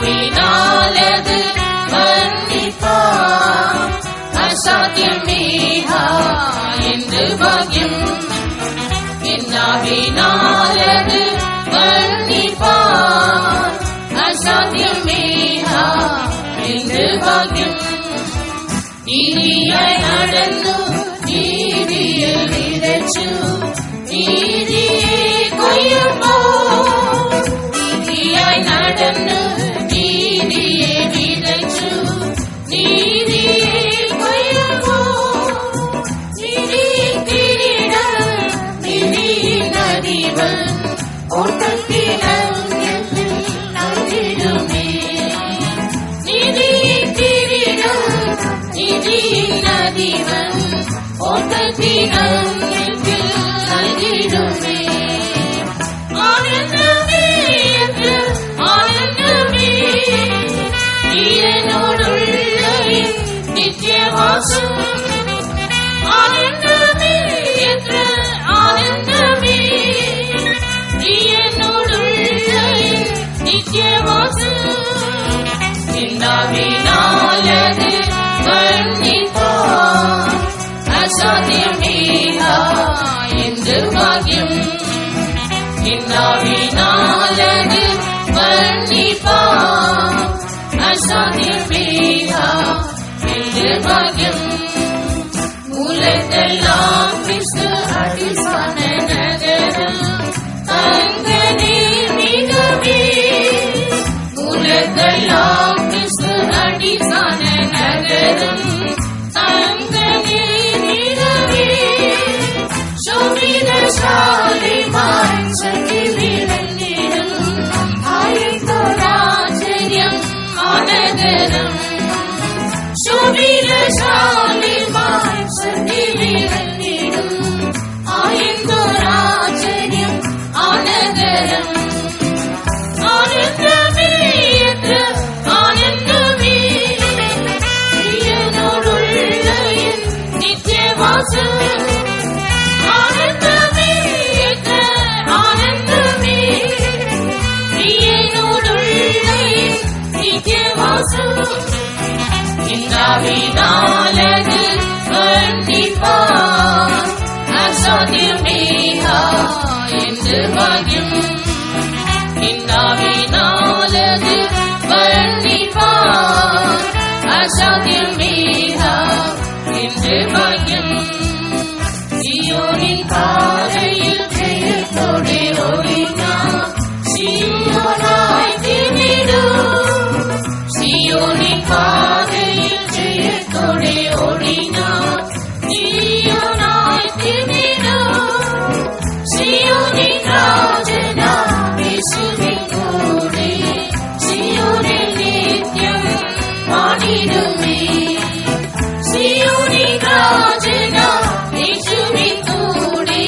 நாவினாலது வர்ணிப்பார் அசாத்தியமேஹா என்று பாக்கியம் நாவினாலது வர்ணிப்பார் அசாத்தியமேஹா என்று பாக்கியம் நீதியாய் நடந்து நீதியில் விதைச்சு நீதியை கொய்யும்போ நீதியாய் நடந்து நீதியை விதைச்சு நீதியை கொய்யும்போ நீதியை கிரீட நீதியின் அதிபன் ஓட்டத்தினம் நல்கிடுமே நீதியை கிரீட நீதியின் அதிபன் ஓட்டத்தினம் நல்கிடுமே ஆனந்தமே ஆனந்தமே என்னோடுள்ள நித்திய வாசம் ஆனந்தமே ஆனந்தமே என்னோடுள்ள நித்திய வாசம் நாவினாலது வர்ணிப்பார் அசாத்தியமேஹா என்று பாக்கியம் நாவினாலது வர்ணிப்பார் அசாத்தியமேஹா என்று பாக்கியம் மூலத்தெல்லாம் கிறிஸ்து அடிசான நகரம் அங்கனே மிகவே மூலத்தெல்லாம் கிறிஸ்து அடிசான நகரம் அங்கனே மிகவே சோபிதசாலி மாஞ்சகி விளங்கிடும் ஆயத்தோராச்சரியம் ஆனகரம் சோபிதசாலி மாஞ்சகி விளங்கிடும் ஆயத்தோராச்சரியம் ஆனகரம் ஆனந்தமே ஆனந்தமே என்னோடுள்ள நித்திய வாசம் ஆனந்தமே ஆனந்தமே என்னோடுள்ள நித்திய வாசம் நாவினாலது வர்ணிப்பார் அசாத்தியமேஹா என்று பாக்கியம் நாவினாலது வர்ணிப்பார் அசாத்தியமேஹா என்று பாக்கியம் சீயோனின் பாதையில் ஜெயத்தோடு ஓடினார் சீயோனாய் திமிடும் சீயோனின் பாதையில் ஜெயத்தோடு ஓடினார் சீயோனாய் திமிடும் சீயோனின் ராஜனா இயேசுவின் கூடே சீயோனில் நித்தியம் வாணிடுமே சீயோனின் ராஜனா இயேசுவின் கூடே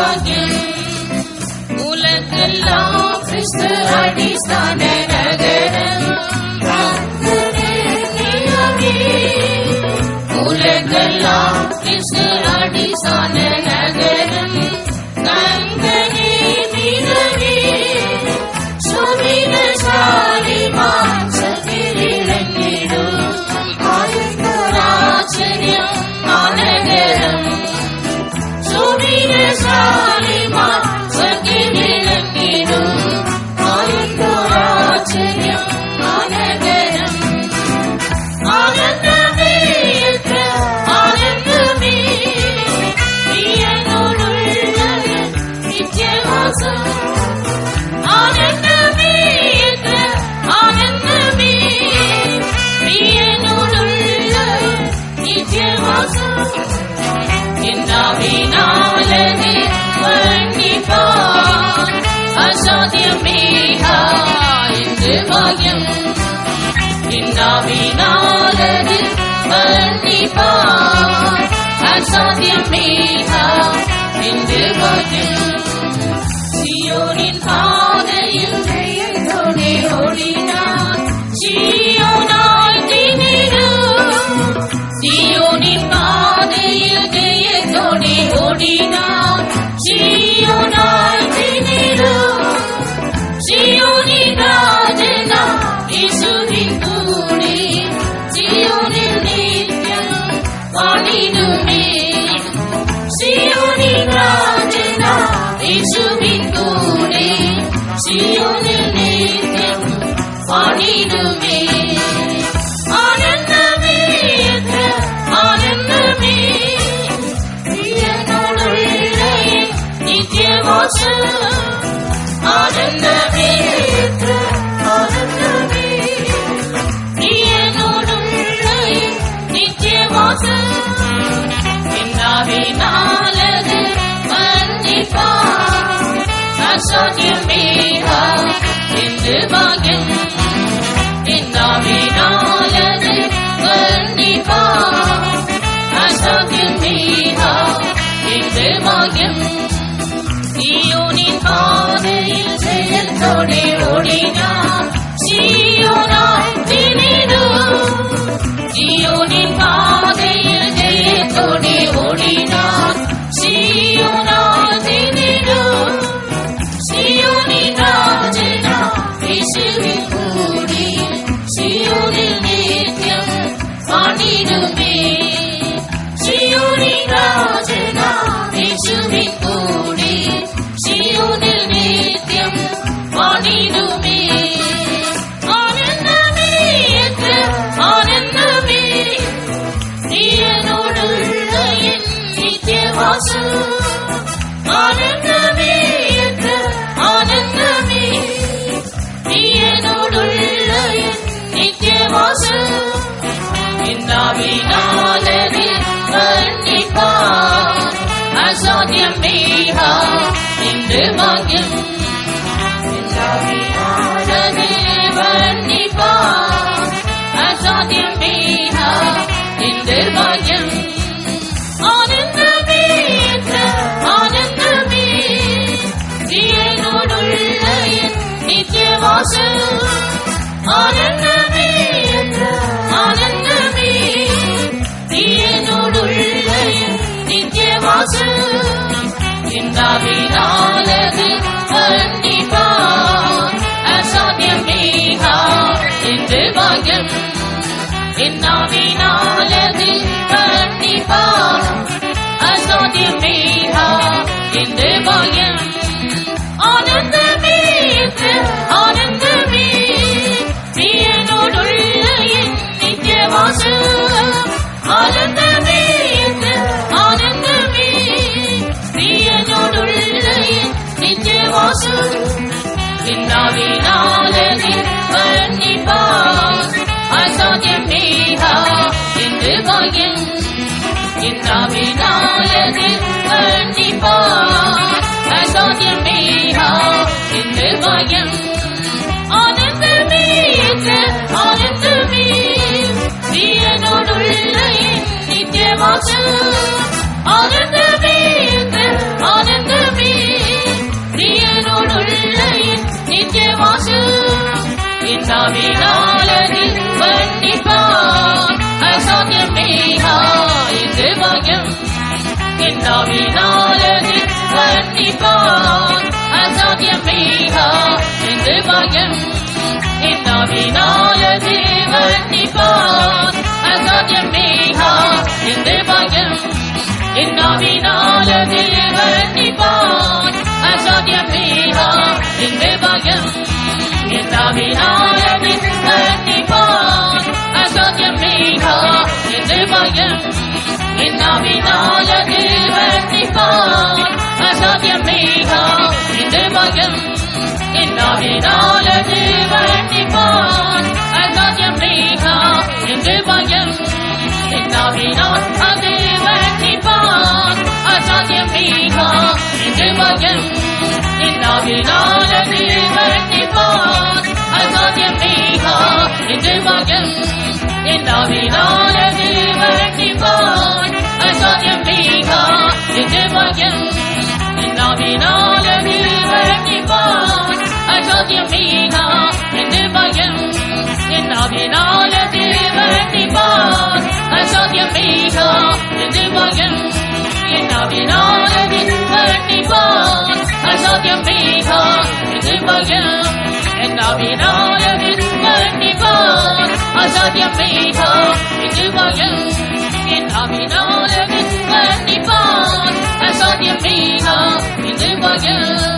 பாக்கியம். உலகெல்லாம் கிறிஸ்து அடிஸ்தான நகரம். உலகெல்லாம் கிறிஸ்து அடிஸ்தான நகரம். கங்கனே மிகவே சுவினசாலி மாசத்திரிலங்கிடும் ஆச்சரியம் மாநகரம். சுவினசாலி மாசத்திரிலங்கிடும் ஆச்சரியம் மாநகரம். ஆனந்தமே ஆனந்தமே பிரியனோடுள்ள நித்தியவாசம். ஆனந்தமே ஆனந்தமே பிரியனோடுள்ள நித்தியவாசம். என்னாவினாலது வர்ணிப்பார் அசாத்தியமே என்று பாக்கியம். என்னாவினாலது வர்ணிப்பார் அசாத்தியமே என்று பாக்கியம். சியோனின் பாதையில் ஜெயத்தோடே ஓடினார். சியோனாய் திணிடும். சியோனின் பாதையில் ஜெயத்தோடே ஓடினார். சியோனாய் திணிடும். சியோனின் ராஜனா இயேசுவின் கூடி சியோனில் நித்தியம் வாழிடுமே. சியோனின் ராஜனா இயேசுவின் கூடி சியோனில் நித்தியம் வாழிடுமே. ஆனந்தமே ஆனந்தமே பிரியனோடுள்ள நித்தியவாசம். ஆனந்தமே ஆனந்தமே பிரியனோடுள்ள நித்தியவாசம். என்னாவினாலது வர்ணிப்பார் அசாத்தியமே என்று பாக்கியம். என்னாவினாலது வர்ணிப்பார் அசாத்தியமே என்று பாக்கியம். சியோனின் பாதையில் ஜெயத்தோடே ஓடினார். சியோனாய் திணிடும். சியோனின் பாதையில் ஜெயத்தோடே ஓடினார். சியோனாய் திணிடும். சியோனின் ராஜனா இயேசுவின் கூடி சியோனில் நித்தியம் வாழிடுமே. சியோனின் ராஜனா இயேசுவின் கூடி சியோனில் நித்தியம் வாழிடுமே. ஆனந்தமே ஆனந்தமே பிரியனோடுள்ள நித்தியவாசம். ஆனந்தமே ஆனந்தமே பிரியனோடுள்ள நித்தியவாசம். என்னாவினாலது வர்ணிப்பார் அசாத்தியமே என்று பாக்கியம். என்னாவினாலது வர்ணிப்பார் அசாத்தியமே என்று பாக்கியம். ஆனந்தமே ஆனந்தமே பிரியனோடுள்ள நித்தியவாசம். ஆனந்தமே ஆனந்தமே பிரியனோடுள்ள நித்தியவாசம். என்னாவினாலது வர்ணிப்பார் அசாத்தியமே என்று பாக்கியம். என்னாவினாலது வர்ணிப்பார் அசாத்தியமே என்று பாக்கியம். ஆனந்தமே ஆனந்தமே பிரியனோடுள்ள நித்தியவாசம். ஆனந்தமே ஆனந்தமே பிரியனோடுள்ள நித்தியவாசம். என்னாவினாலது வர்ணிப்பார் அசாத்தியமே என்று பாக்கியம். என்னாவினாலது வர்ணிப்பார் அசாத்தியமே என்று பாக்கியம். ஆனந்தமே ஆனந்தமே பிரியனோடுள்ள நித்தியவாசம். ஆனந்தமே ஆனந்தமே என் ஆவினாலது வர்ணிப்பான் அசாத்தியமேகா என்று பாக்கியம் என் ஆவினாலது வர்ணிப்பான் அசாத்தியமேகா என்று பாக்கியம் என் ஆவினாலது வர்ணிப்பான் அசாத்தியமேகா என்று பாக்கியம் என் ஆவினாலது வர்ணிப்பான் அசாத்தியமேகா என்று பாக்கியம் என் ஆவினாலது வர்ணிப்பான் அசாத்தியமேகா என்று பாக்கியம் என் ஆவினாலது வர்ணிப்பான் அசாத்தியமேகா என்று பாக்கியம் என் ஆவினாலது வர்ணிப்பான் அசாத்தியமேகா என்று பாக்கியம் என் ஆவினாலது வர்ணிப்பான் அசாத்தியமேகா என்று பாக்கியம் என் ஆவினாலது வர்ணிப்பான் அசாத்தியமேகா என்று பாக்கியம் என் ஆவினாலது வர்ணிப்பான் அசாத்தியமேகா என்று பாக்கியம் என் ஆவினாலது வர்ணிப்பான் அசாத்தியமேகா என்று பாக்கியம் என் ஆவினாலது வர்ணிப்பான் அசாத்தியமேகா என்று பாக்கியம் என் ஆவினாலது வர்ணிப்பான் அசாத்தியமேகா என்று பாக்கியம் என் ஆவினாலது வர்ணிப்பான் அசாத்தியமேகா என்று பாக்கியம் என் ஆவினாலது வர்ணிப்பான் அசாத்தியமேகா என்று பாக்கியம்